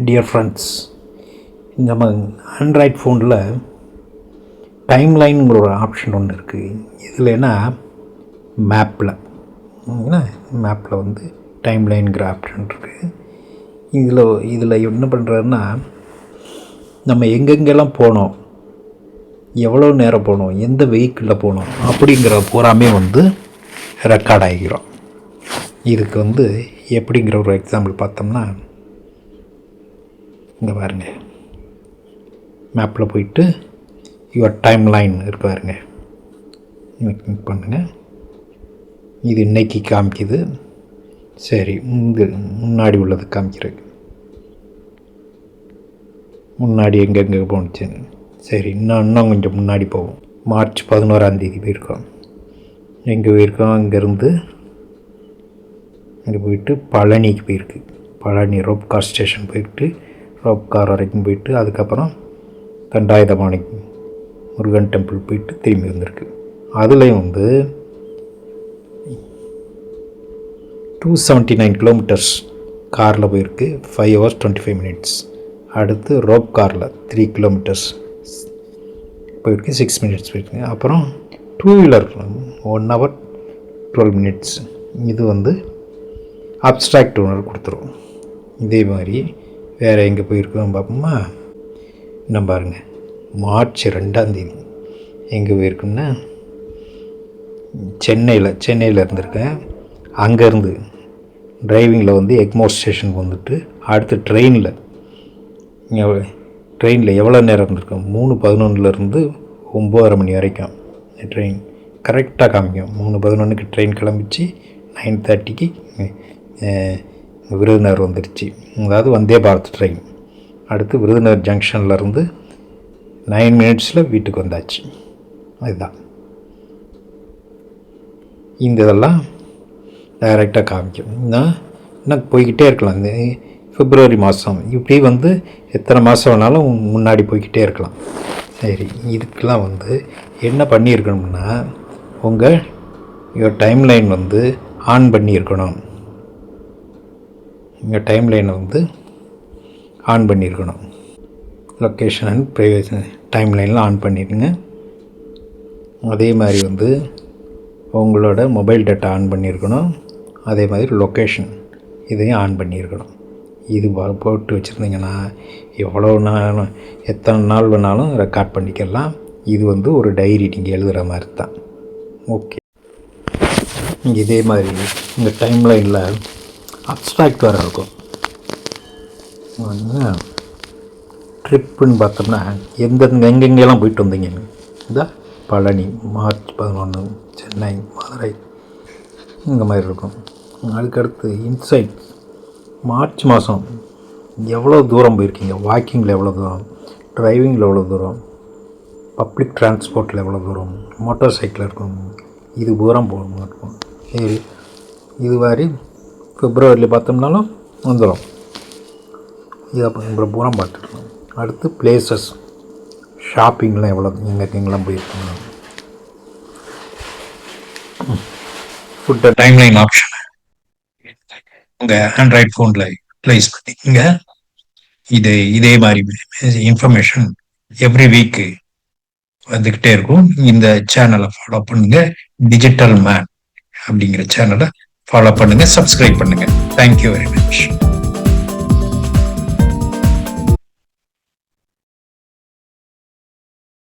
Dear friends, நம்ம Android ஃபோனில் time லைனுங்கிற ஒரு ஆப்ஷன் ஒன்று இருக்குது. இதில் என்ன மேப்பில் வந்து டைம் லைனுங்கிற ஆப்ஷன் இருக்குது. இதில் என்ன பண்ணுறாருன்னா, நம்ம எங்கெங்கெல்லாம் போனோம், எவ்வளோ நேரம் போனோம், எந்த வெஹிக்கிளில் போனோம் அப்படிங்கிற பூராமே வந்து ரெக்கார்ட் ஆகிக்கிறோம். இதுக்கு வந்து எப்படிங்கிற ஒரு எக்ஸாம்பிள் பார்த்தோம்னா, இங்கே பாருங்க, மேப்பில் போயிட்டு யுவர் டைம் லைன் இருக்கு பாருங்க, கிளிக் பண்ணுங்கள். இது இன்றைக்கி காமிக்குது. சரி, முன்னாடி உள்ளது காமிக்கிறது. முன்னாடி எங்கெங்கே போணுச்சு. சரி, இன்னும் கொஞ்சம் முன்னாடி போவோம். மார்ச் 11 போயிருக்கோம். எங்கே போயிருக்கோம்? அங்கேருந்து அங்கே போயிட்டு பழனிக்கு போயிருக்கு. பழனி ரோப்கார் ஸ்டேஷன் போயிட்டு ரோப்கார் வரைக்கும் போயிட்டு அதுக்கப்புறம் தண்டாயுதபாணி முருகன் டெம்பிள் போயிட்டு திரும்பி வந்திருக்கு. அதுலேயும் வந்து 279 கிலோமீட்டர்ஸ் காரில் போயிருக்கு, 5 hours 25 minutes. அடுத்து ரோப் காரில் 3 கிலோமீட்டர்ஸ் போயிருக்கு, 6 minutes போயிருக்கு. அப்புறம் 2 வீலர் 1 hour 12 minutes. இது வந்து அப்ஸ்ட்ராக்ட் ஓனர் கொடுத்துரும். இதே மாதிரி வேறு எங்கே போயிருக்கோம் பார்ப்போமா? இன்னும் பாருங்கள், மார்ச் 2 எங்கே போயிருக்குன்னா சென்னையில் இருந்திருக்கேன். அங்கேருந்து டிரைவிங்கில் வந்து எக்மோர் ஸ்டேஷன் வந்துட்டு அடுத்து ட்ரெயினில் எவ்வளோ நேரம் இருந்திருக்கோம்? 3:11 9:30 மணி வரைக்கும் ட்ரெயின் கரெக்டாக காமிக்கும். 3:11 ட்ரெயின் கிளம்பிச்சு, 9:30 விருதுநகர் வந்துடுச்சு. அதாவது வந்தே பாரத் ட்ரெயின். அடுத்து விருதுநகர் ஜங்ஷன்லேருந்து 9 minutes வீட்டுக்கு வந்தாச்சு. அதுதான் இந்த இதெல்லாம் டைரெக்டாக காமிக்கும். இன்னும் போய்கிட்டே இருக்கலாம். இந்த பிப்ரவரி மாதம் இப்படி வந்து எத்தனை மாதம் வேணாலும் முன்னாடி போய்கிட்டே இருக்கலாம். சரி, இதுக்கெல்லாம் வந்து என்ன பண்ணியிருக்கணும்னா, உங்கள் டைம் லைன் வந்து ஆன் பண்ணியிருக்கணும். உங்கள் டைம் லைனை வந்து ஆன் பண்ணியிருக்கணும். லொக்கேஷன் அண்ட் ப்ரைவேசி டைம் லைனில் ஆன் பண்ணிடுங்க. அதே மாதிரி வந்து உங்களோட மொபைல் டேட்டா ஆன் பண்ணியிருக்கணும். அதே மாதிரி லொக்கேஷன் இதையும் ஆன் பண்ணியிருக்கணும். இது போட்டு வச்சுருந்தீங்கன்னா எவ்வளோ நாள் எத்தனை நாள் வேணாலும் ரெக்கார்ட் பண்ணிக்கலாம். இது வந்து ஒரு டைரி நீங்கள் எழுதுகிற மாதிரி தான். ஓகே, இதே மாதிரி இந்த டைம் லைனில் அப்ஸ்ட்ராக்ட் வேறு இருக்கும். ட்ரிப்புன்னு பார்த்தோம்னா எங்கெங்கெல்லாம் போயிட்டு வந்தீங்கன்னு, இந்த பழனி மார்ச் 11, சென்னை, மதுரை, இந்த மாதிரி இருக்கும். அதுக்கடுத்து இன்சைட் மார்ச் மாதம் எவ்வளோ தூரம் போயிருக்கீங்க, வாக்கிங்கில் எவ்வளோ தூரம், டிரைவிங்கில் எவ்வளோ தூரம், பப்ளிக் டிரான்ஸ்போர்ட்டில் எவ்வளோ தூரம், மோட்டார் சைக்கிளில் இருக்கும், இது தூரம் போகும். சரி, இது மாதிரி பிப்ரவரியில் பார்த்தோம்னாலும் வந்துடும். இது அப்போ இவ்வளோ தூரம் பார்த்துருக்கோம். அடுத்து பிளேசஸ், ஷாப்பிங்லாம் எவ்வளோ எங்கெங்கெல்லாம் போயிருக்கோம். ஃபுட்டு டைம் லைன் ஆப்ஷன் உங்கள் ஆண்ட்ராய்ட் ஃபோனில் ப்ளேஸ் பண்ணிக்கோங்க. இதே மாதிரி இன்ஃபர்மேஷன் எவ்ரி வீக்கு வந்துக்கிட்டே இருக்கும். இந்த சேனலை ஃபாலோ பண்ணுங்கள். டிஜிட்டல் மேன் அப்படிங்கிற சேனலை ஃபாலோ பண்ணுங்கள், சப்ஸ்கிரைப் பண்ணுங்கள். Thank you very much.